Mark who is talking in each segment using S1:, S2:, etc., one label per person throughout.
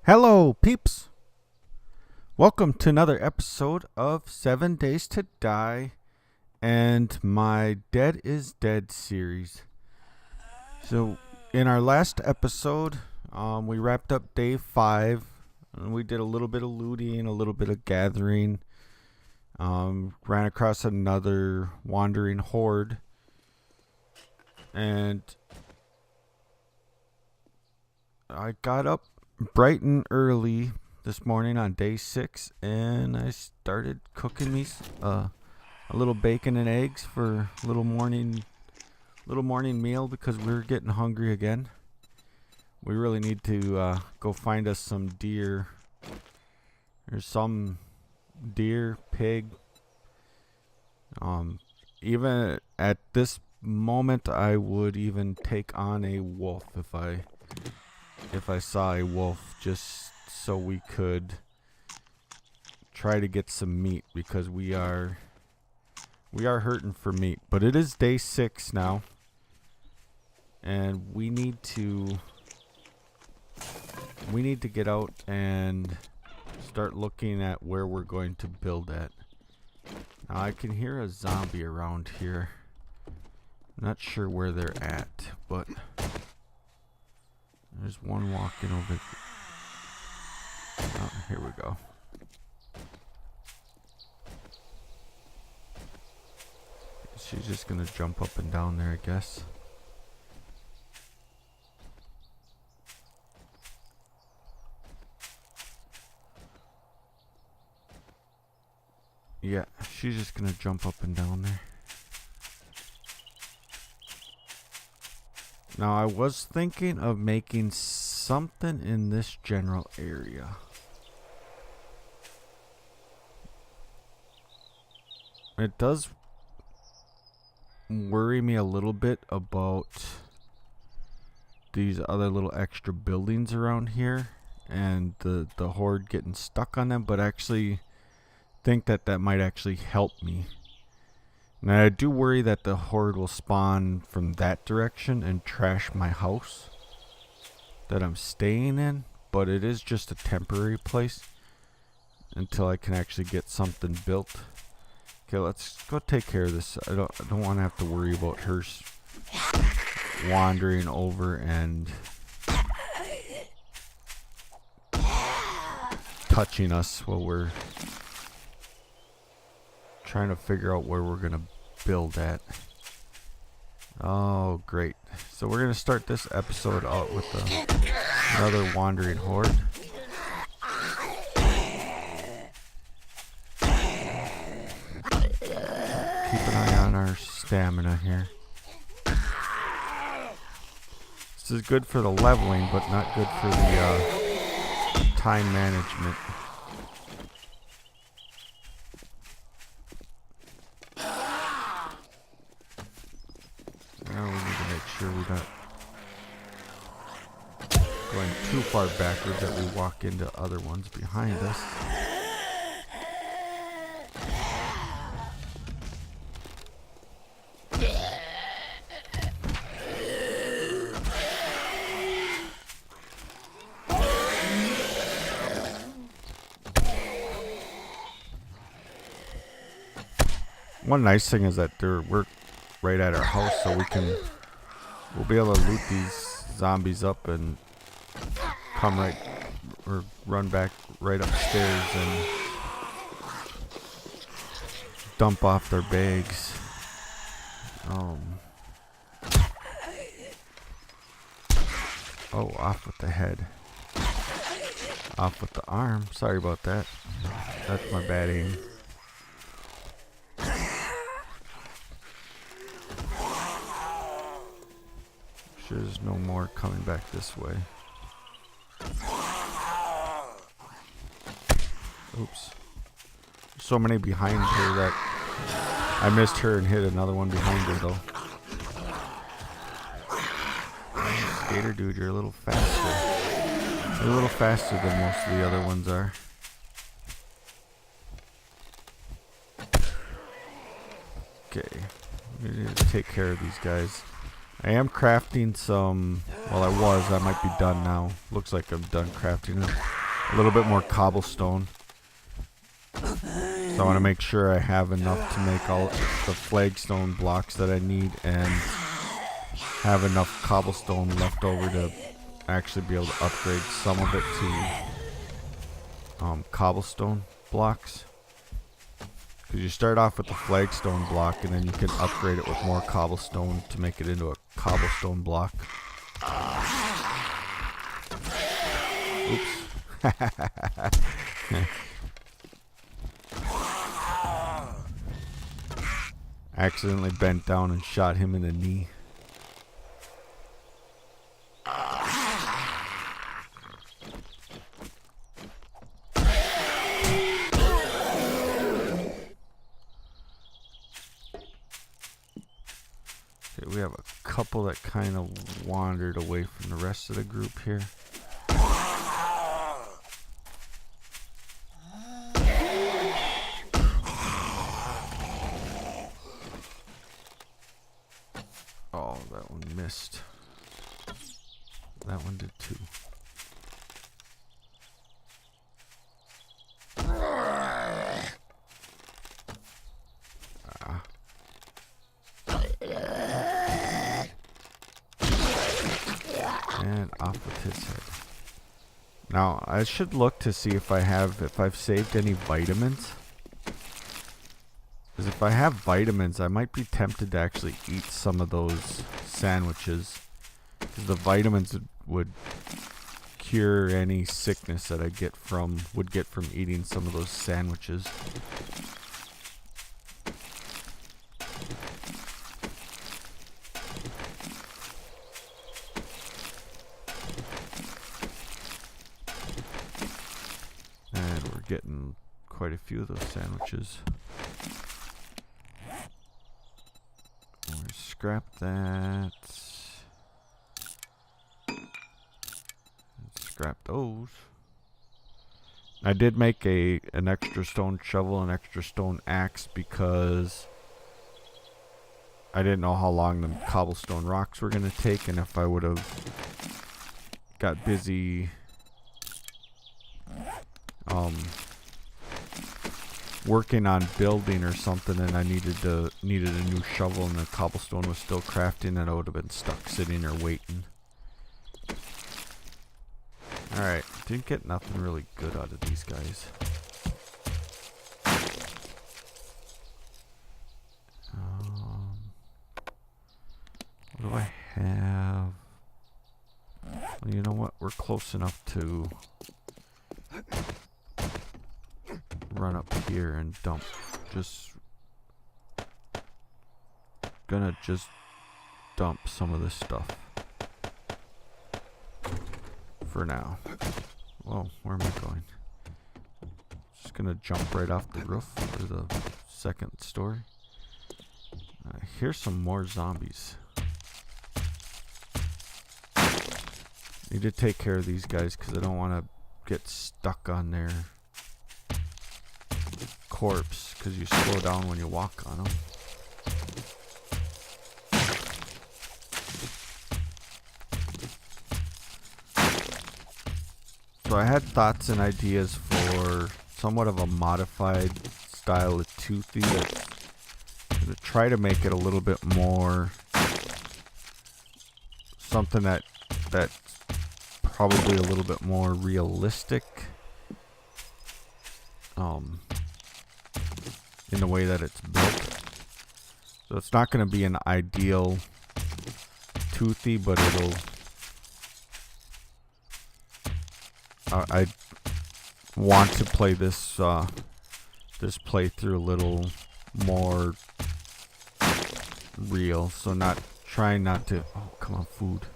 S1: Hello, peeps. Welcome to another episode of 7 Days to Die and my Dead is Dead series. So, in our last episode, we wrapped up day 5, and we did a little bit of looting, a little bit of gathering, ran across another wandering horde, and I got up bright and early this morning on day 6, and I started cooking me a little bacon and eggs for a little morning meal because we're getting hungry again. We really need to go find us some deer. There's some deer, pig. Even at this moment, I would even take on a wolf if I saw a wolf, just so we could try to get some meat, because we are hurting for meat. But it is day 6 now, and we need to get out and start looking at where we're going to build at. Now I can hear a zombie around here. I'm not sure where they're at, but there's one walking over. Oh, here we go. She's just gonna jump up and down there, I guess. Yeah, she's just gonna jump up and down there. Now, I was thinking of making something in this general area. It does worry me a little bit about these other little extra buildings around here and the horde getting stuck on them, but I actually think that might actually help me. Now, I do worry that the horde will spawn from that direction and trash my house that I'm staying in, but it is just a temporary place until I can actually get something built. Okay, let's go take care of this. I don't want to have to worry about her wandering over and touching us while we're trying to figure out where we're gonna build at. Oh, great. So we're gonna start this episode out with another wandering horde. Keep an eye on our stamina here. This is good for the leveling, but not good for the time management. Now we need to make sure we're not going too far backwards that we walk into other ones behind us. One nice thing is that we're right at our house, so we'll be able to loot these zombies up and come right or run back right upstairs and dump off their bags. Oh, off with the head. Off with the arm. Sorry about that. That's my bad aim. There's no more coming back this way. Oops. So many behind her that I missed her and hit another one behind her though. Skater dude, you're a little faster. You're a little faster than most of the other ones are. Okay. We need to take care of these guys. I am crafting some, well I might be done now. Looks like I'm done crafting them. a little bit more cobblestone. So I want to make sure I have enough to make all the flagstone blocks that I need and have enough cobblestone left over to actually be able to upgrade some of it to cobblestone blocks. Because you start off with the flagstone block and then you can upgrade it with more cobblestone to make it into a cobblestone block. Oops. Accidentally bent down and shot him in the knee. Okay, we have a couple that kind of wandered away from the rest of the group here. Oh, that one missed. That one did too. And off with his head. Now, I should look to see if I've saved any vitamins. Because if I have vitamins, I might be tempted to actually eat some of those sandwiches. Because the vitamins would cure any sickness that I would get from eating some of those sandwiches. And we're getting quite a few of those sandwiches. Scrap that. Scrap those. I did make an extra stone shovel, an extra stone axe, because I didn't know how long the cobblestone rocks were going to take, and if I would have got busy working on building or something and I needed a new shovel and the cobblestone was still crafting, and I would have been stuck sitting there waiting. Alright, didn't get nothing really good out of these guys. What do I have? Well, you know what? We're close enough to run up here and dump. Gonna just dump some of this stuff for now. Whoa, where am I going? Just gonna jump right off the roof for the second story. Here's some more zombies. Need to take care of these guys because I don't want to get stuck on their corpse, because you slow down when you walk on them. So I had thoughts and ideas for somewhat of a modified style of toothy to try to make it a little bit more something that's probably a little bit more realistic in the way that it's built. So it's not going to be an ideal toothy, but it'll I want to play this this playthrough a little more real, so trying not to. Oh, come on, food.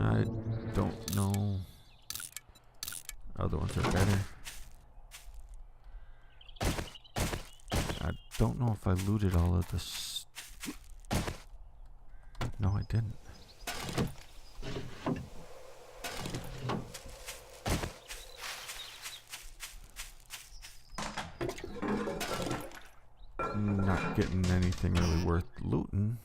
S1: I don't know. Other ones are better. I don't know if I looted all of this. No, I didn't. Not getting anything really worth looting.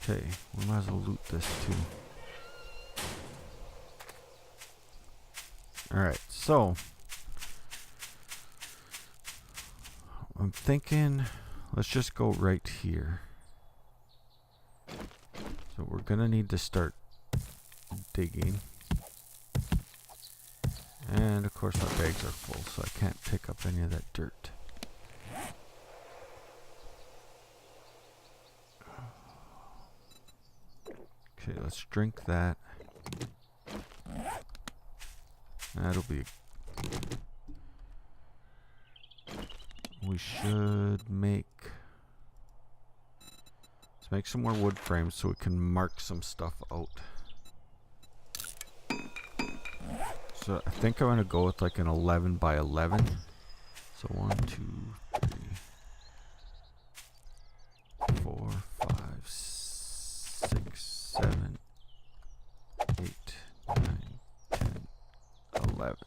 S1: Okay, we might as well loot this too. Alright, so I'm thinking let's just go right here. So we're gonna need to start digging. And of course our bags are full, so I can't pick up any of that dirt. Okay, let's drink that. That'll be... We should make... Let's make some more wood frames so we can mark some stuff out. So I think I'm going to go with like an 11 by 11. So 1, 2, 3, 4, 5, 6, 7, 8, 9, 10, 11.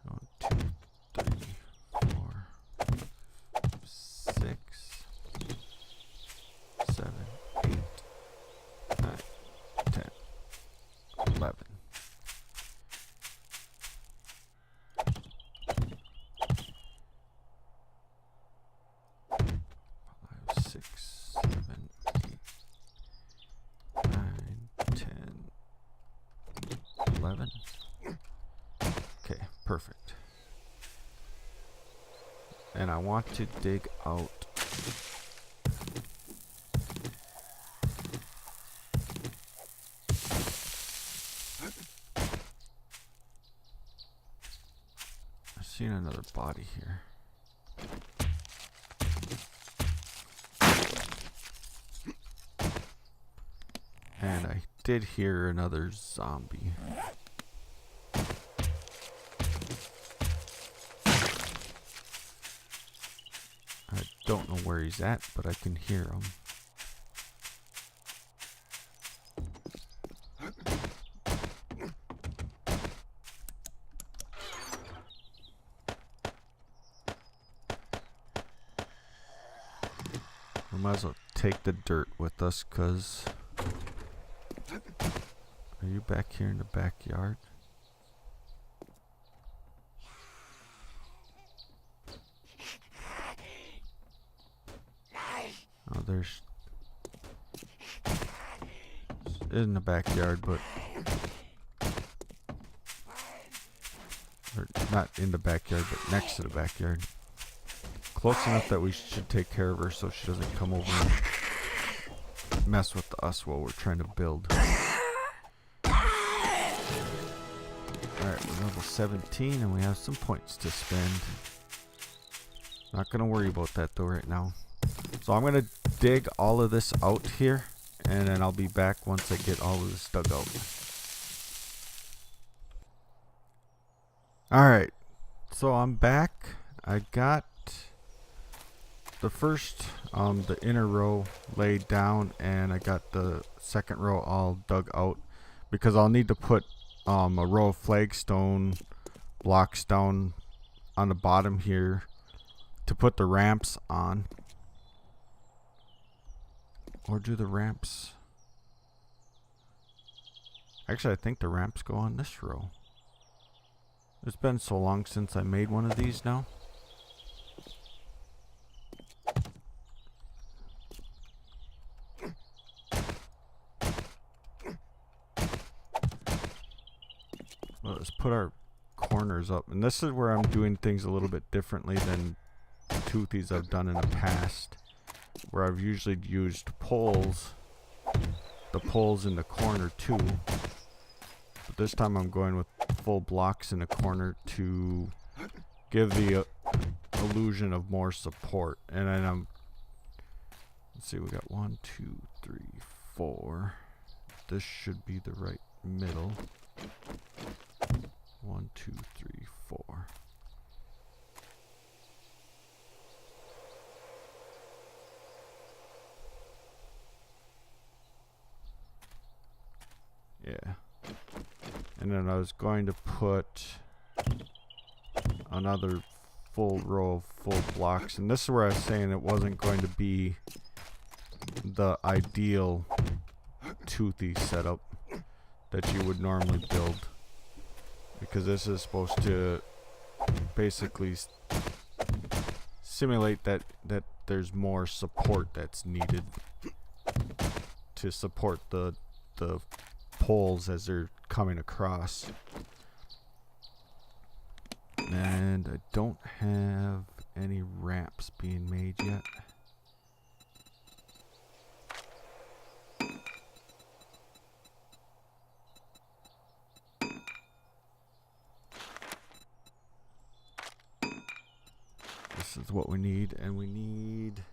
S1: 1, 2, 3, 4, 6, 7, 8, 9, 10, 11. 6, 7, 8, 9, 10, 11. Okay, perfect. And I want to dig out I've seen another body here. And I did hear another zombie. I don't know where he's at, but I can hear him. We might as well take the dirt with us, cause... Are you back here in the backyard? Oh, there's... in the backyard, but... Or not in the backyard, but next to the backyard. Close enough that we should take care of her so she doesn't come over and mess with us while we're trying to build. Alright, we're level 17 and we have some points to spend. Not gonna worry about that though right now. So I'm gonna dig all of this out here and then I'll be back once I get all of this dug out. Alright, so I'm back. I got the first, the inner row laid down, and I got the second row all dug out because I'll need to put a row of flagstone blocks down on the bottom here to put the ramps on. Or do the ramps... Actually, I think the ramps go on this row. It's been so long since I made one of these now. Well, let's put our corners up. And this is where I'm doing things a little bit differently than Toothies I've done in the past. Where I've usually used poles. The poles in the corner too. But this time I'm going with full blocks in the corner to give the illusion of more support. And then I'm... Let's see, we got 1, 2, 3, 4. This should be the right middle. 1, 2, 3, 4. And then I was going to put another full row of full blocks. And this is where I was saying it wasn't going to be the ideal toothy setup that you would normally build. Because this is supposed to basically simulate that there's more support that's needed to support the poles as they're coming across. And I don't have any ramps being made yet. This is what we need, and we need...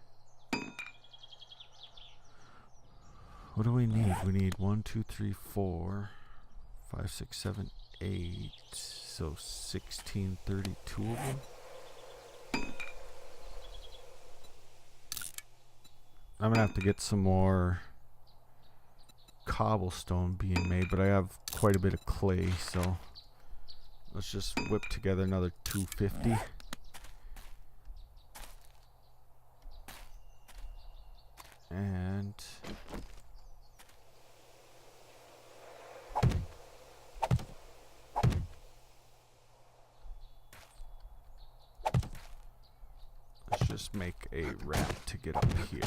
S1: What do we need? We need 1, 2, 3, 4, 5, 6, 7, 8. So 16, 32 of them. I'm gonna have to get some more cobblestone being made, but I have quite a bit of clay, so let's just whip together another 250. And let's just make a ramp to get up here.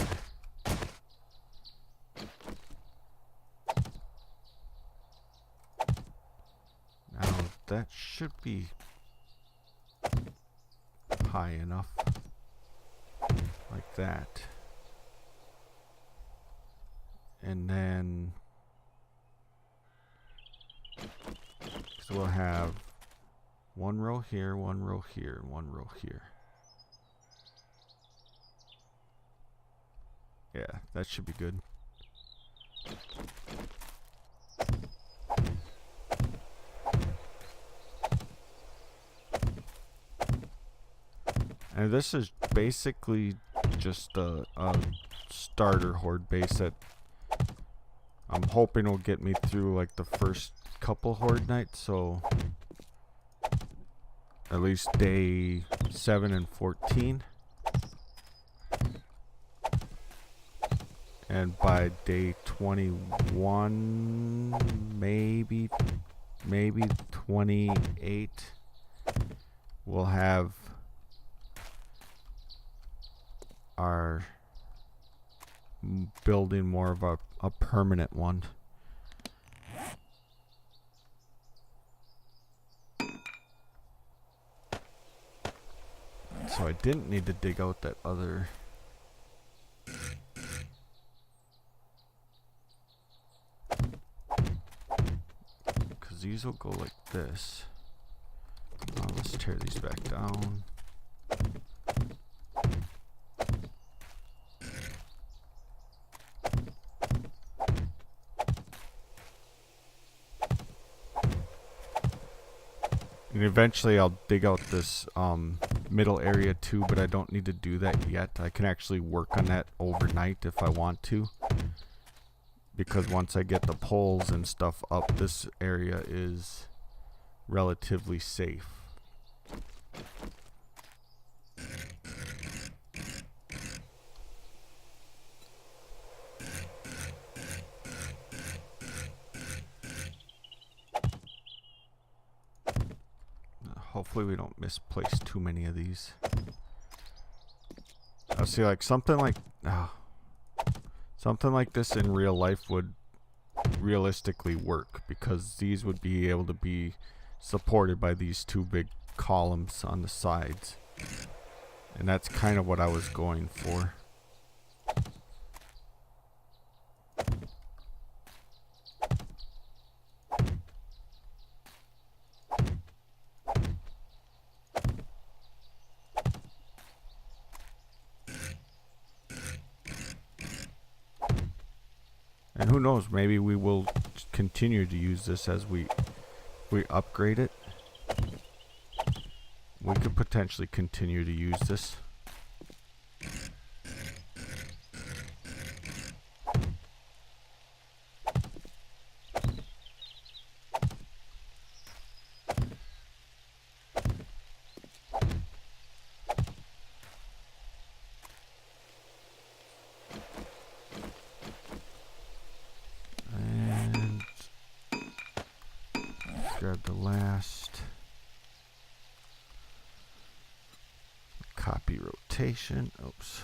S1: Now that should be high enough, like that. And then so we'll have one row here, one row here, and one row here. Yeah, that should be good. And this is basically just a starter horde base that I'm hoping will get me through like the first couple horde nights, so at least day 7 and 14. And by day 21, maybe 28, we'll have our building more of a permanent one. So I didn't need to dig out that other. Because these will go like this. Let's tear these back down. And eventually I'll dig out this middle area too, but I don't need to do that yet. I can actually work on that overnight if I want to. Because once I get the poles and stuff up, this area is relatively safe. Hopefully we don't misplace too many of these. I see, like something like this in real life would realistically work, because these would be able to be supported by these two big columns on the sides, and that's kind of what I was going for. And who knows, maybe we will continue to use this as we upgrade it. We could potentially continue to use this. fast. Copy rotation. Oops.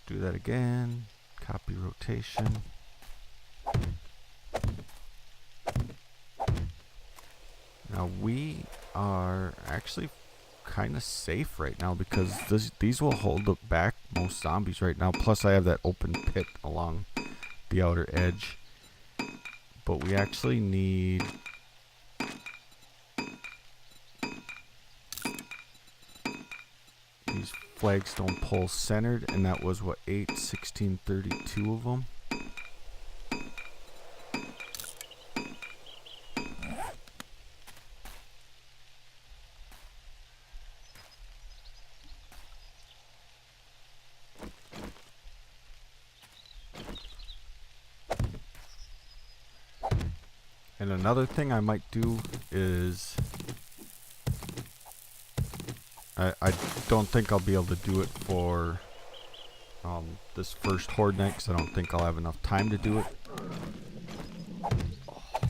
S1: Do that again. Copy rotation. Now we are actually kind of safe right now because these will hold back most zombies right now. Plus I have that open pit along the outer edge. But we actually need these flagstone poles centered, and that was what, 1632 of them. And another thing I might do is I don't think I'll be able to do it for this first Horde night because I don't think I'll have enough time to do it.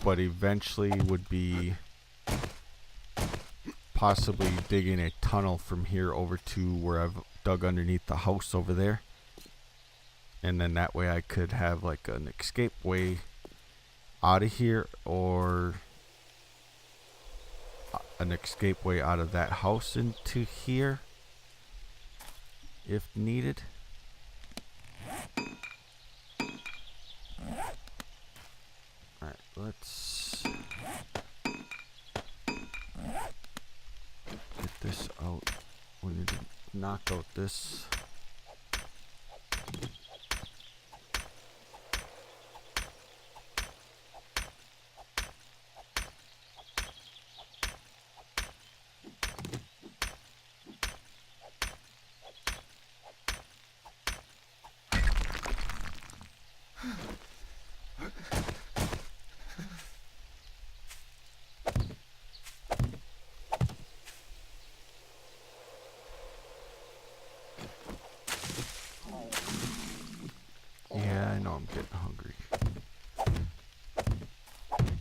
S1: But eventually would be possibly digging a tunnel from here over to where I've dug underneath the house over there. And then that way I could have like an escape way out of here, or an escape way out of that house into here if needed. Alright, let's get this out. We need to knock out this. Yeah, I know I'm getting hungry.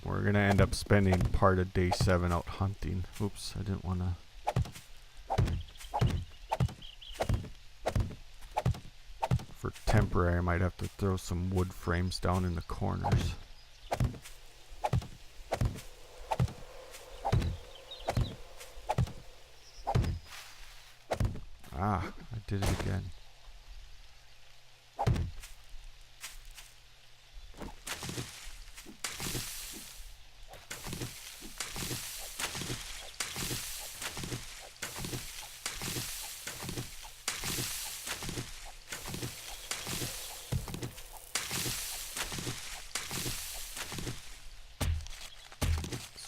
S1: We're gonna end up spending part of day 7 out hunting. Oops, I didn't want to. For temporary, I might have to throw some wood frames down in the corners. Ah, I did it again.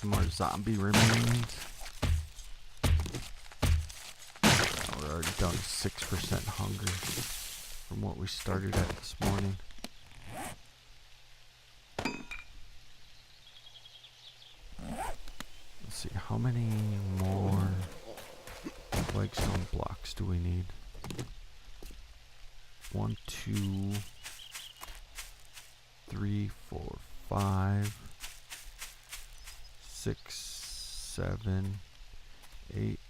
S1: Some more zombie remains. Oh, we're already down to 6% hunger from what we started at this morning. Let's see, how many more flagstone blocks do we need? 1, 2, 3, 4, 5, 6, 7, 8,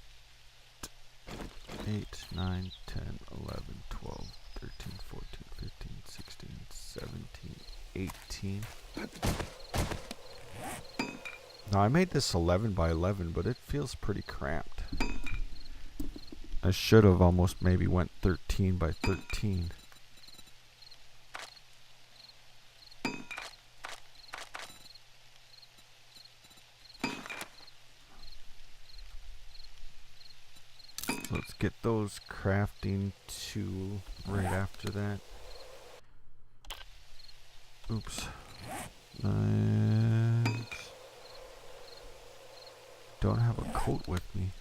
S1: 9, 10, 11, 12, 13, 14, 15, 16, 17, 18. Now I made this 11 by 11, but it feels pretty cramped. I should have almost maybe went 13 by 13. So let's get those crafting to right after that. Oops. And don't have a coat with me.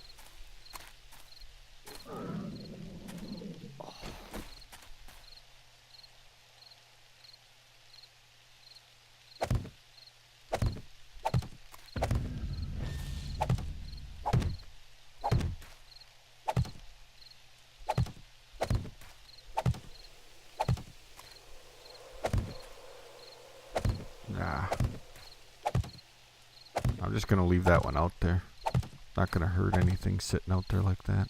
S1: just gonna leave that one out there. Not gonna hurt anything sitting out there like that.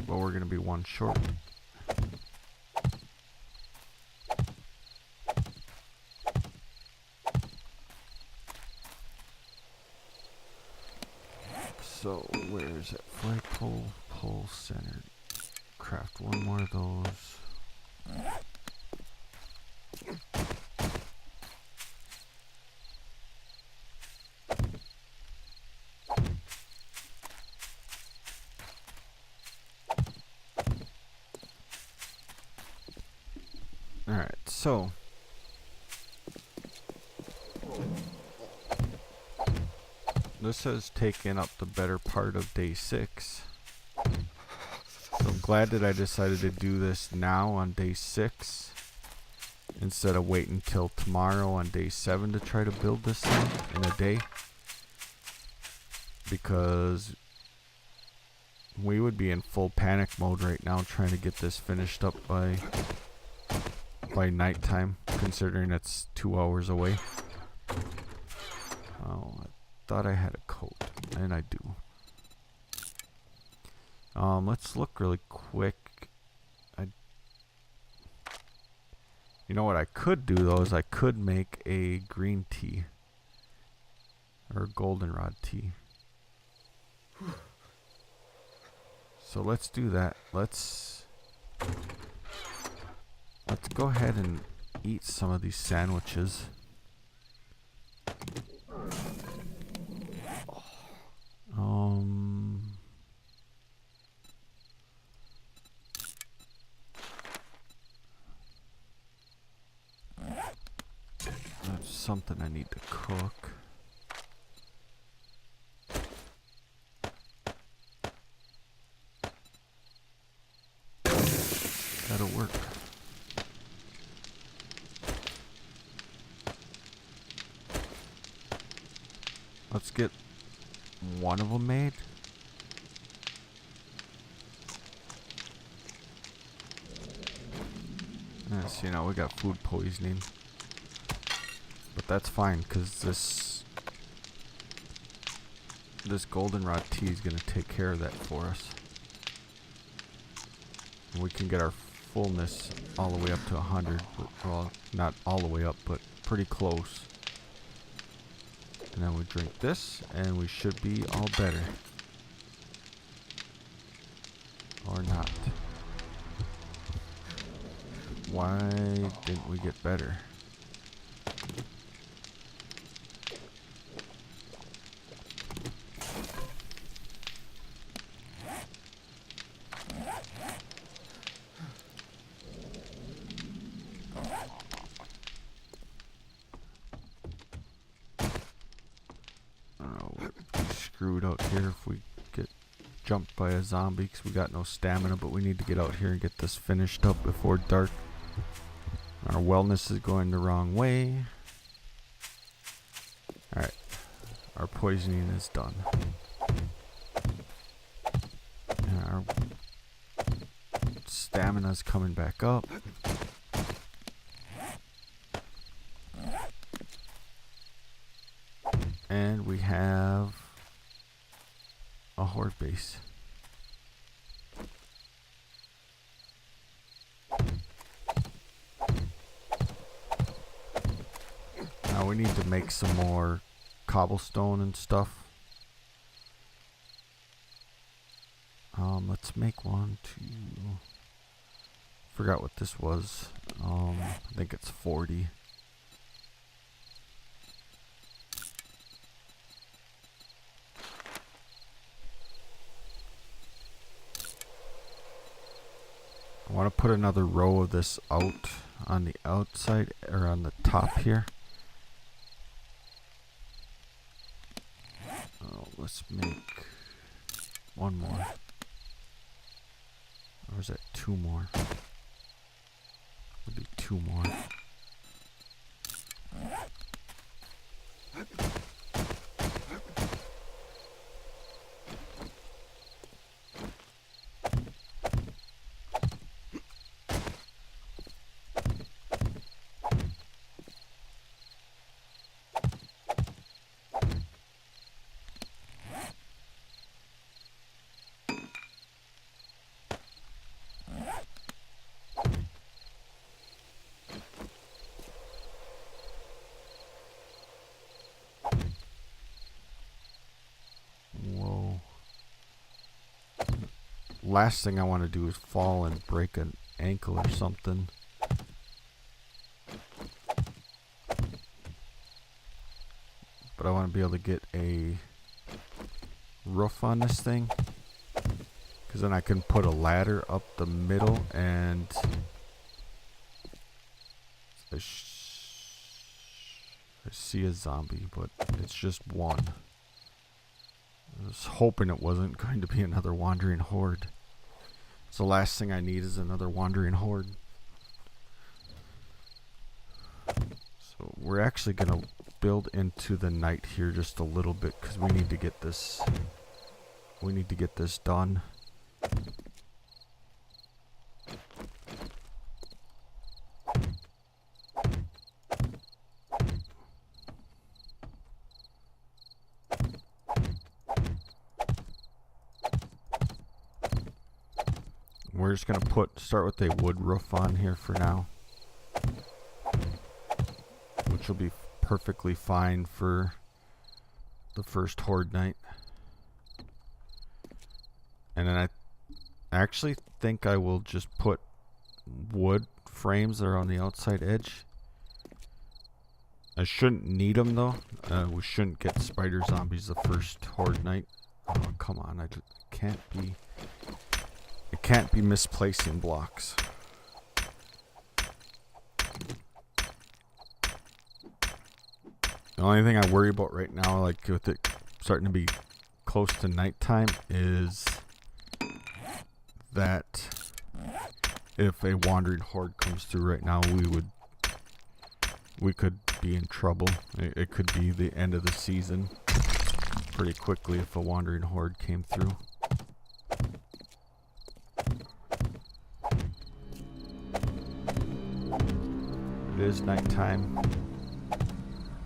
S1: But we're gonna be one short. So where is it? Flagpole, pole centered. Craft one more of those. Alright, so this has taken up the better part of day 6. So I'm glad that I decided to do this now on day 6 instead of waiting till tomorrow on day 7 to try to build this thing in a day, because we would be in full panic mode right now trying to get this finished up by nighttime, considering it's 2 hours away. Oh, I thought I had a coat, and I do. Let's look really quick. You know what I could do though is I could make a green tea or goldenrod tea. So let's do that. Let's go ahead and eat some of these sandwiches. That's something I need to cook. That'll work. Let's get one of them made. Yes, you know, we got food poisoning. But that's fine, because this goldenrod tea is going to take care of that for us. And we can get our fullness all the way up to 100. Well, not all the way up, but pretty close. And then we drink this, and we should be all better. Or not. Why didn't we get better? Screwed out here if we get jumped by a zombie, because we got no stamina, but we need to get out here and get this finished up before dark. Our wellness is going the wrong way. Alright, our poisoning is done. And our stamina's coming back up. And we have a horde base. Now we need to make some more cobblestone and stuff. Let's make 1, 2. Forgot what this was. I think it's 40. I want to put another row of this out on the outside, or on the top here. Oh, let's make 1 more. Or is that 2 more? Maybe 2 more. last thing I want to do is fall and break an ankle or something. But I want to be able to get a roof on this thing, because then I can put a ladder up the middle, and I see a zombie, but it's just one. I was hoping it wasn't going to be another wandering horde. So the last thing I need is another wandering horde. So we're actually going to build into the night here just a little bit, because we need to get this done. We're just going to start with a wood roof on here for now, which will be perfectly fine for the first horde night. And then I actually think I will just put wood frames that are on the outside edge. I shouldn't need them though. We shouldn't get spider zombies the first horde night. Oh, come on. I can't be misplacing blocks. The only thing I worry about right now, like with it starting to be close to nighttime, is that if a wandering horde comes through right now, we could be in trouble. It could be the end of the season pretty quickly if a wandering horde came through. It is nighttime,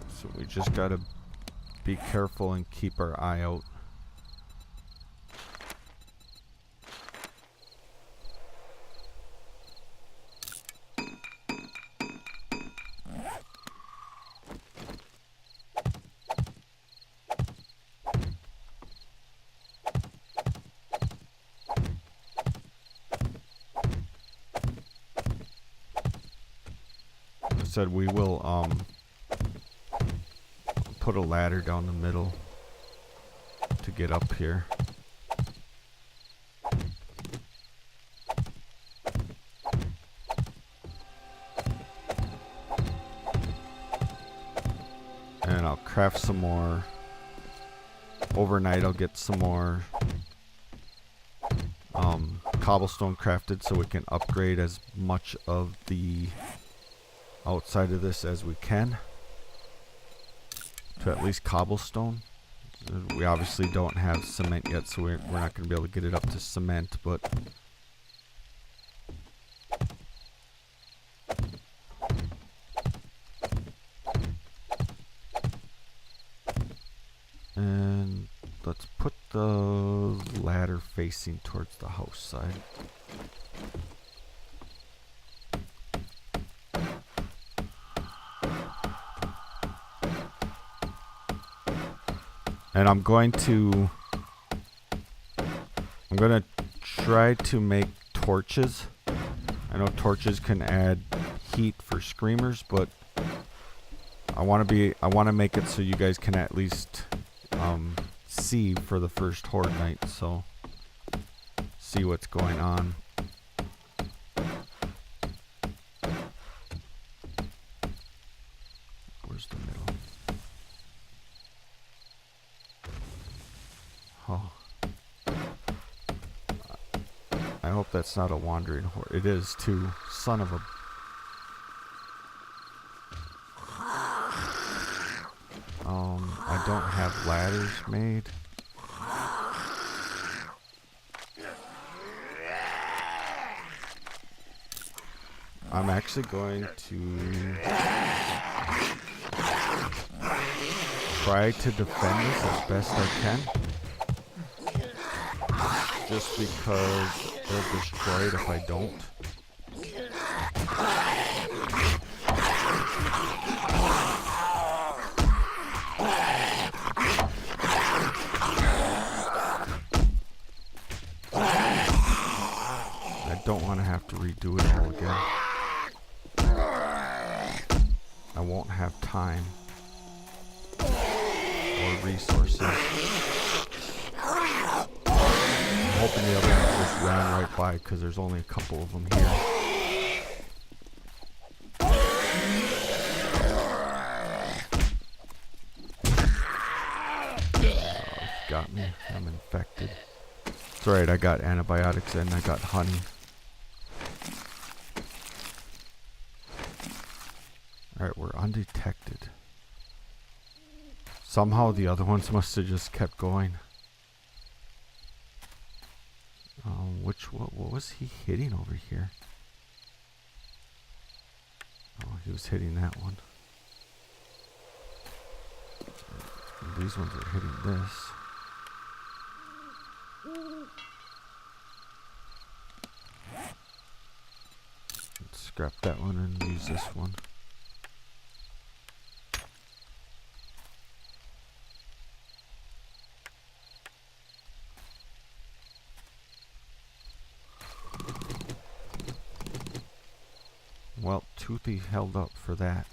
S1: so we just gotta be careful and keep our eye out. Said we will put a ladder down the middle to get up here. And I'll craft some more. Overnight I'll get some more cobblestone crafted so we can upgrade as much of the outside of this as we can to at least cobblestone. We obviously don't have cement yet, so we're not going to be able to get it up to cement, but and let's put the ladder facing towards the house side. And I'm going to try to make torches. I know torches can add heat for screamers, but I want to make it so you guys can at least see for the first horde night, so see what's going on. Where's the middle? Oh. I hope that's not a wandering horde. It is too. Son of a... I don't have ladders made. I'm actually going to try to defend this as best I can. Just because they'll destroy it if I don't. don't want to have to redo it all again. I won't have time or resources. I'm hoping the other ones just ran right by because there's only a couple of them here. Got me. I'm infected. It's alright, I got antibiotics and I got honey. Alright, we're undetected. Somehow the other ones must have just kept going. What was he hitting over here? Oh, he was hitting that one. And these ones are hitting this. Let's scrap that one and use this one. Well, Toothy held up for that.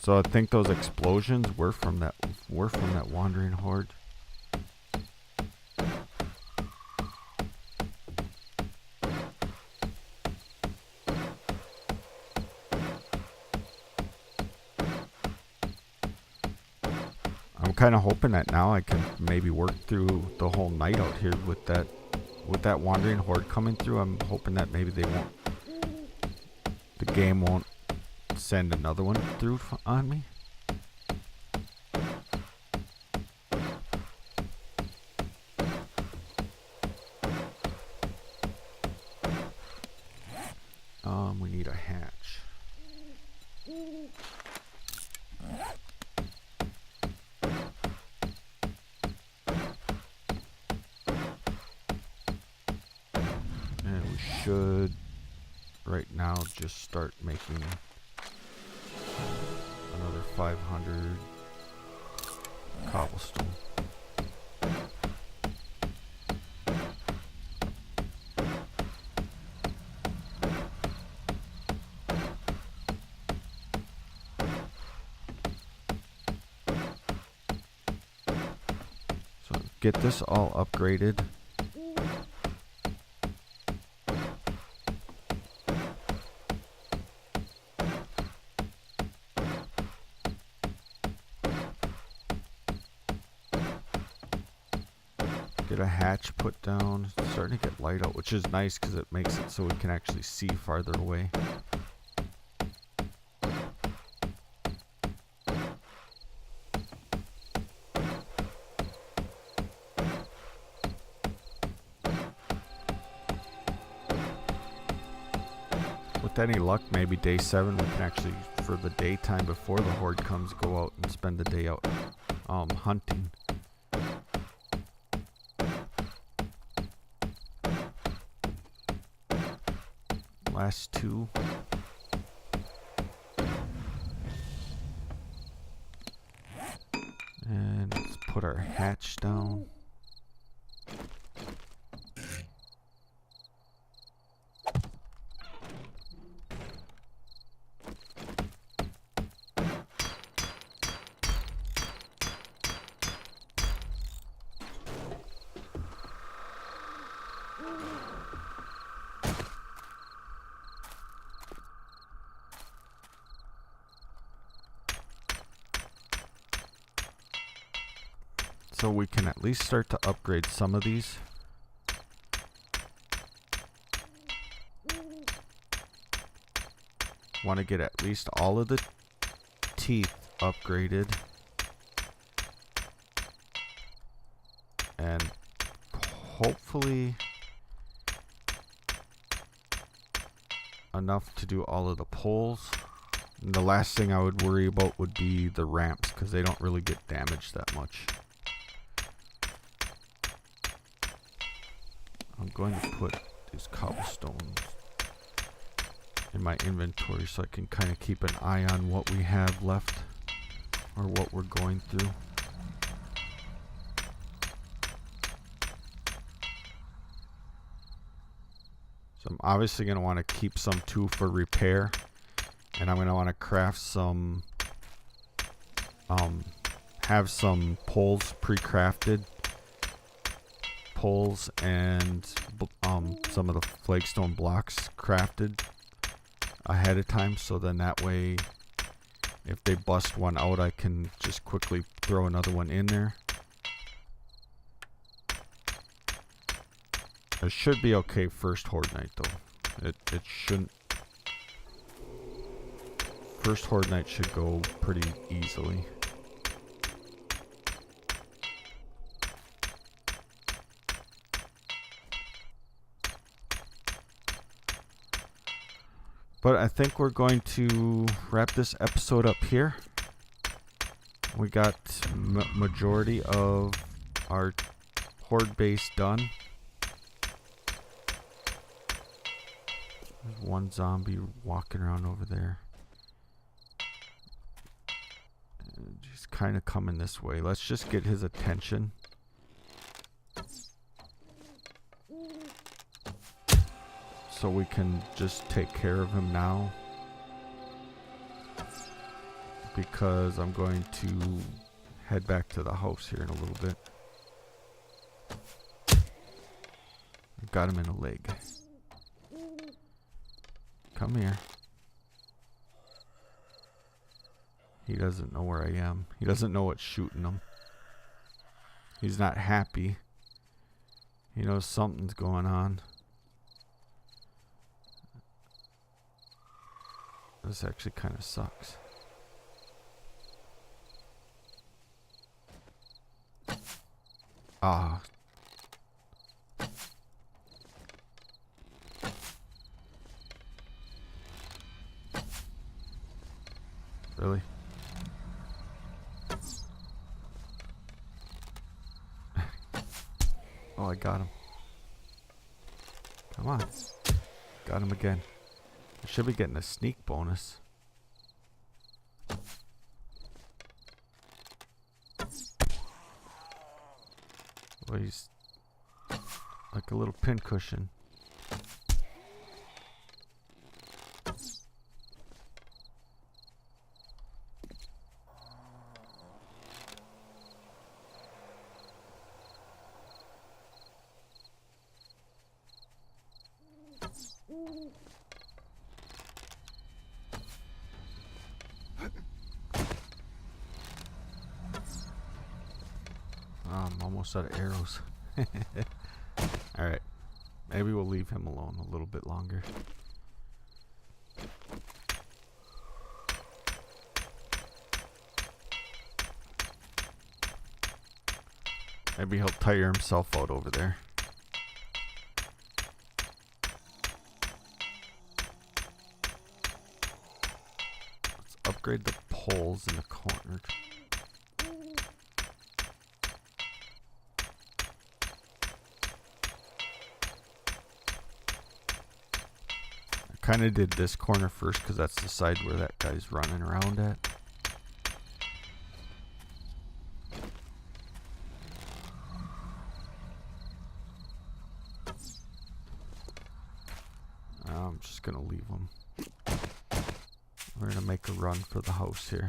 S1: So I think those explosions were from that wandering horde. I'm kind of hoping that now I can maybe work through the whole night out here with that wandering horde coming through. I'm hoping that maybe the game won't send another one through on me. We need a hatch. And we should right now just start making another 500 cobblestone. So get this all upgraded. Get a hatch put down. It's starting to get light out, which is nice because it makes it so we can actually see farther away. With any luck, maybe day 7 we can actually, for the daytime before the horde comes, go out and spend the day out hunting. Last 2. And let's put our hatch down. So we can at least start to upgrade some of these. Want to get at least all of the teeth upgraded. And hopefully enough to do all of the poles. And the last thing I would worry about would be the ramps, because they don't really get damaged that much. I'm going to put these cobblestones in my inventory so I can kind of keep an eye on what we have left or what we're going through. So I'm obviously going to want to keep some too for repair. And I'm going to want to craft some, have some poles pre-crafted. Poles and some of the flagstone blocks crafted ahead of time. So then that way, if they bust one out, I can just quickly throw another one in there. It should be okay first Horde night though. It shouldn't. First Horde night should go pretty easily. But I think we're going to wrap this episode up here. We got majority of our Horde base done. There's one zombie walking around over there. He's kind of coming this way. Let's just get his attention. So we can just take care of him now. Because I'm going to head back to the house here in a little bit. I got him in a leg. Come here. He doesn't know where I am. He doesn't know what's shooting him. He's not happy. He knows something's going on. This actually kind of sucks. Ah. Really? Oh, I got him. Come on. Got him again. I should be getting a sneak bonus. Well, he's like a little pincushion. I'm almost out of arrows. Alright. Maybe we'll leave him alone a little bit longer. Maybe he'll tire himself out over there. Let's upgrade the poles in the corner. Kind of did this corner first because that's the side where that guy's running around at. I'm just going to leave him. We're going to make a run for the house here.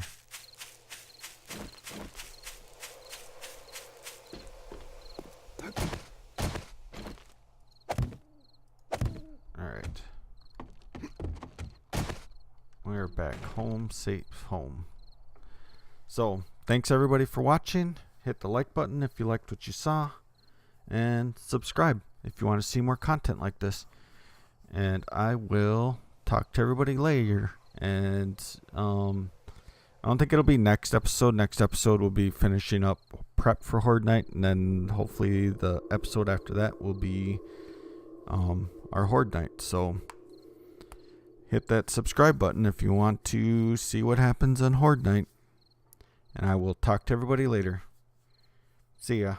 S1: Alright. We're back home, safe home. So, thanks everybody for watching. Hit the like button if you liked what you saw. And subscribe if you want to see more content like this. And I will talk to everybody later. And I don't think it'll be next episode. Next episode will be finishing up prep for Horde Night. And then hopefully the episode after that will be our Horde Night. So hit that subscribe button if you want to see what happens on Horde Night. And I will talk to everybody later. See ya.